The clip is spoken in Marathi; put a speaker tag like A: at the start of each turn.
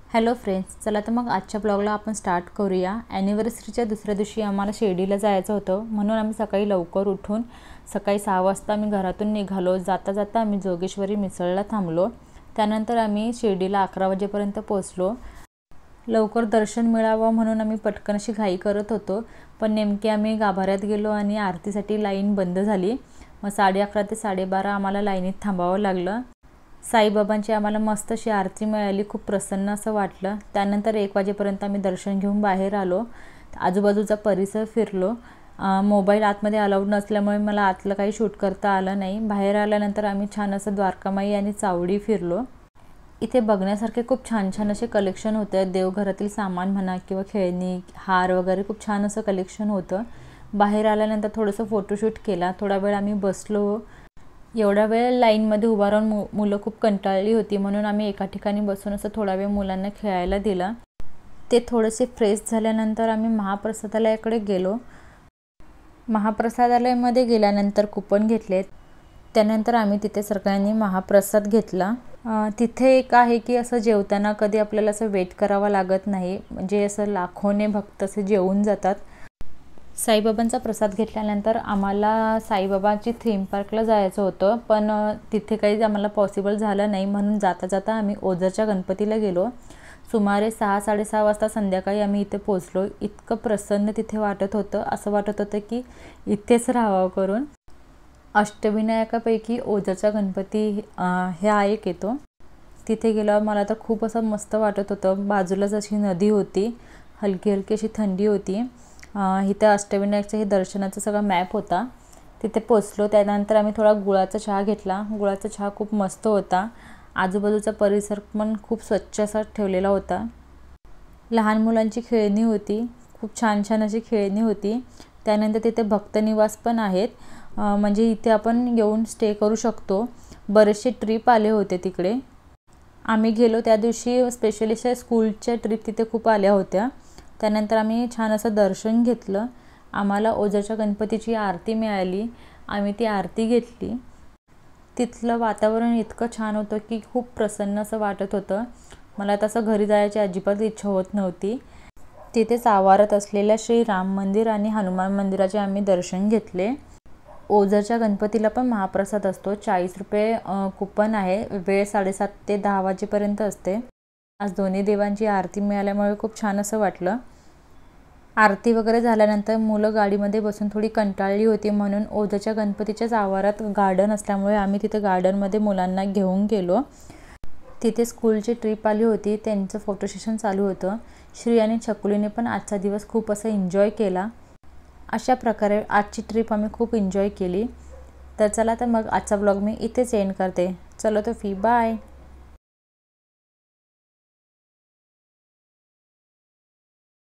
A: हॅलो फ्रेंड्स, चला तर मग आजच्या ब्लॉगला आपण स्टार्ट करूया। ॲनिव्हर्सरीच्या दुसऱ्या दिवशी आम्हाला शिर्डीला जायचं होतं, म्हणून आम्ही सकाळी लवकर उठून सकाळी 6 वाजता आम्ही घरातून निघालो। जाता जाता आम्ही जोगेश्वरी मिसळला थांबलो। त्यानंतर आम्ही शिर्डीला 11 वाजेपर्यंत पोहोचलो। लवकर दर्शन मिळावं म्हणून आम्ही पटकन अशी घाई करत होतो, पण नेमके आम्ही गाभाऱ्यात गेलो आणि आरतीसाठी लाईन बंद झाली। मग 11:30 ते 12:30 आम्हाला लाईनीत थांबावं लागलं। साईबाबांची आम्हाला मस्त अशी आरती मिळाली, खूप प्रसन्न असं वाटलं। त्यानंतर 1 वाजेपर्यंत आम्ही दर्शन घेऊन बाहेर आलो, आजूबाजूचा परिसर फिरलो। मोबाईल आतमध्ये अलाउड नसल्यामुळे मला आतलं काही शूट करता आलं नाही। बाहेर आल्यानंतर आम्ही छान असं द्वारकामाई आणि चावडी फिरलो। इथे बघण्यासारखे खूप छान छान असे कलेक्शन होते, देवघरातील सामान म्हणा किंवा खेळणी, हार वगैरे खूप छान असं कलेक्शन होतं। बाहेर आल्यानंतर थोडंसं फोटोशूट केला, थोडा वेळ आम्ही बसलो। एवढा वेळ लाईनमध्ये उभा राहून मुलं खूप कंटाळली होती, म्हणून आम्ही एका ठिकाणी बसून असं थोडा वेळ मुलांना खेळायला दिला। ते थोडेसे फ्रेश झाल्यानंतर आम्ही महाप्रसादालयाकडे गेलो। महाप्रसादालयामध्ये गेल्यानंतर कुपन घेतले, त्यानंतर आम्ही तिथे सगळ्यांनी महाप्रसाद घेतला। तिथे एक आहे की असं जेवताना कधी आपल्याला असं वेट करावा लागत नाही, म्हणजे असं लाखोने भक्त असे जेवून जातात। साईबाबांचा प्रसाद घेतल्यानंतर आम्हाला साईबाबाची थीम पार्कला जायचं होतं, पण तिथे काही आम्हाला पॉसिबल झालं नाही, म्हणून जाता जाता आम्ही ओझरच्या गणपतीला गेलो। सुमारे 6-6:30 वाजता संध्याकाळी आम्ही इथे पोचलो। इतकं प्रसन्न तिथे वाटत होतं, असं वाटत होतं की इथेच राहावं करून। अष्टविनायकापैकी ओझरचा गणपती हा एक येतो। तिथे गेल्यावर मला तर खूप असं मस्त वाटत होतं। बाजूलाच अशी नदी होती, हलकी हलकी अशी थंडी होती। इथं अष्टविनायकचं हे दर्शनाचा सगळा मॅप होता। तिथे पोचलो, त्यानंतर आम्ही थोडा गुळाचा चहा घेतला। गुळाचा चहा खूप मस्त होता। आजूबाजूचा परिसर पण खूप स्वच्छ असा ठेवलेला होता। लहान मुलांची खेळणी होती, खूप छान छान अशी खेळणी होती। त्यानंतर तिथे भक्तनिवास पण आहेत, म्हणजे इथे आपण येऊन स्टे करू शकतो। बरेचसे ट्रिप आले होते तिकडे। आम्ही गेलो त्या दिवशी स्पेशली स्कूलच्या ट्रिप तिथे खूप आल्या होत्या। त्यानंतर आम्ही छान असं दर्शन घेतलं। आम्हाला ओझरच्या गणपतीची आरती मिळाली, आम्ही ती आरती घेतली। तिथलं वातावरण इतकं छान होतं की खूप प्रसन्न असं वाटत होतं। मला तसं घरी जायची अजिबात इच्छा होत नव्हती। तिथेच आवारात असलेल्या श्री राम मंदिर आणि हनुमान मंदिराचे आम्ही दर्शन घेतले। ओझरच्या गणपतीला पण महाप्रसाद असतो, 40 रुपये कुपन आहे। वेळ 7:30 ते 10 वाजेपर्यंत असते। आज दोन्ही देवांची आरती मिळाल्यामुळे खूप छान असं वाटलं। आरती वगैरे झाल्यानंतर मुलं गाडीमध्ये बसून थोडी कंटाळली होती, म्हणून ओझरच्या गणपतीच्याच आवारात गार्डन असल्यामुळे आम्ही तिथे गार्डनमध्ये मुलांना घेऊन गेलो। तिथे स्कूलची ट्रिप आली होती, त्यांचं फोटो सेशन चालू होतं। श्री आणि छकुलीने पण आजचा दिवस खूप असं एन्जॉय केला। अशा प्रकारे आजची ट्रिप आम्ही खूप एन्जॉय केली। तर चला तर मग आजचा ब्लॉग मी इथेच एंड करते। चलो तो बाय।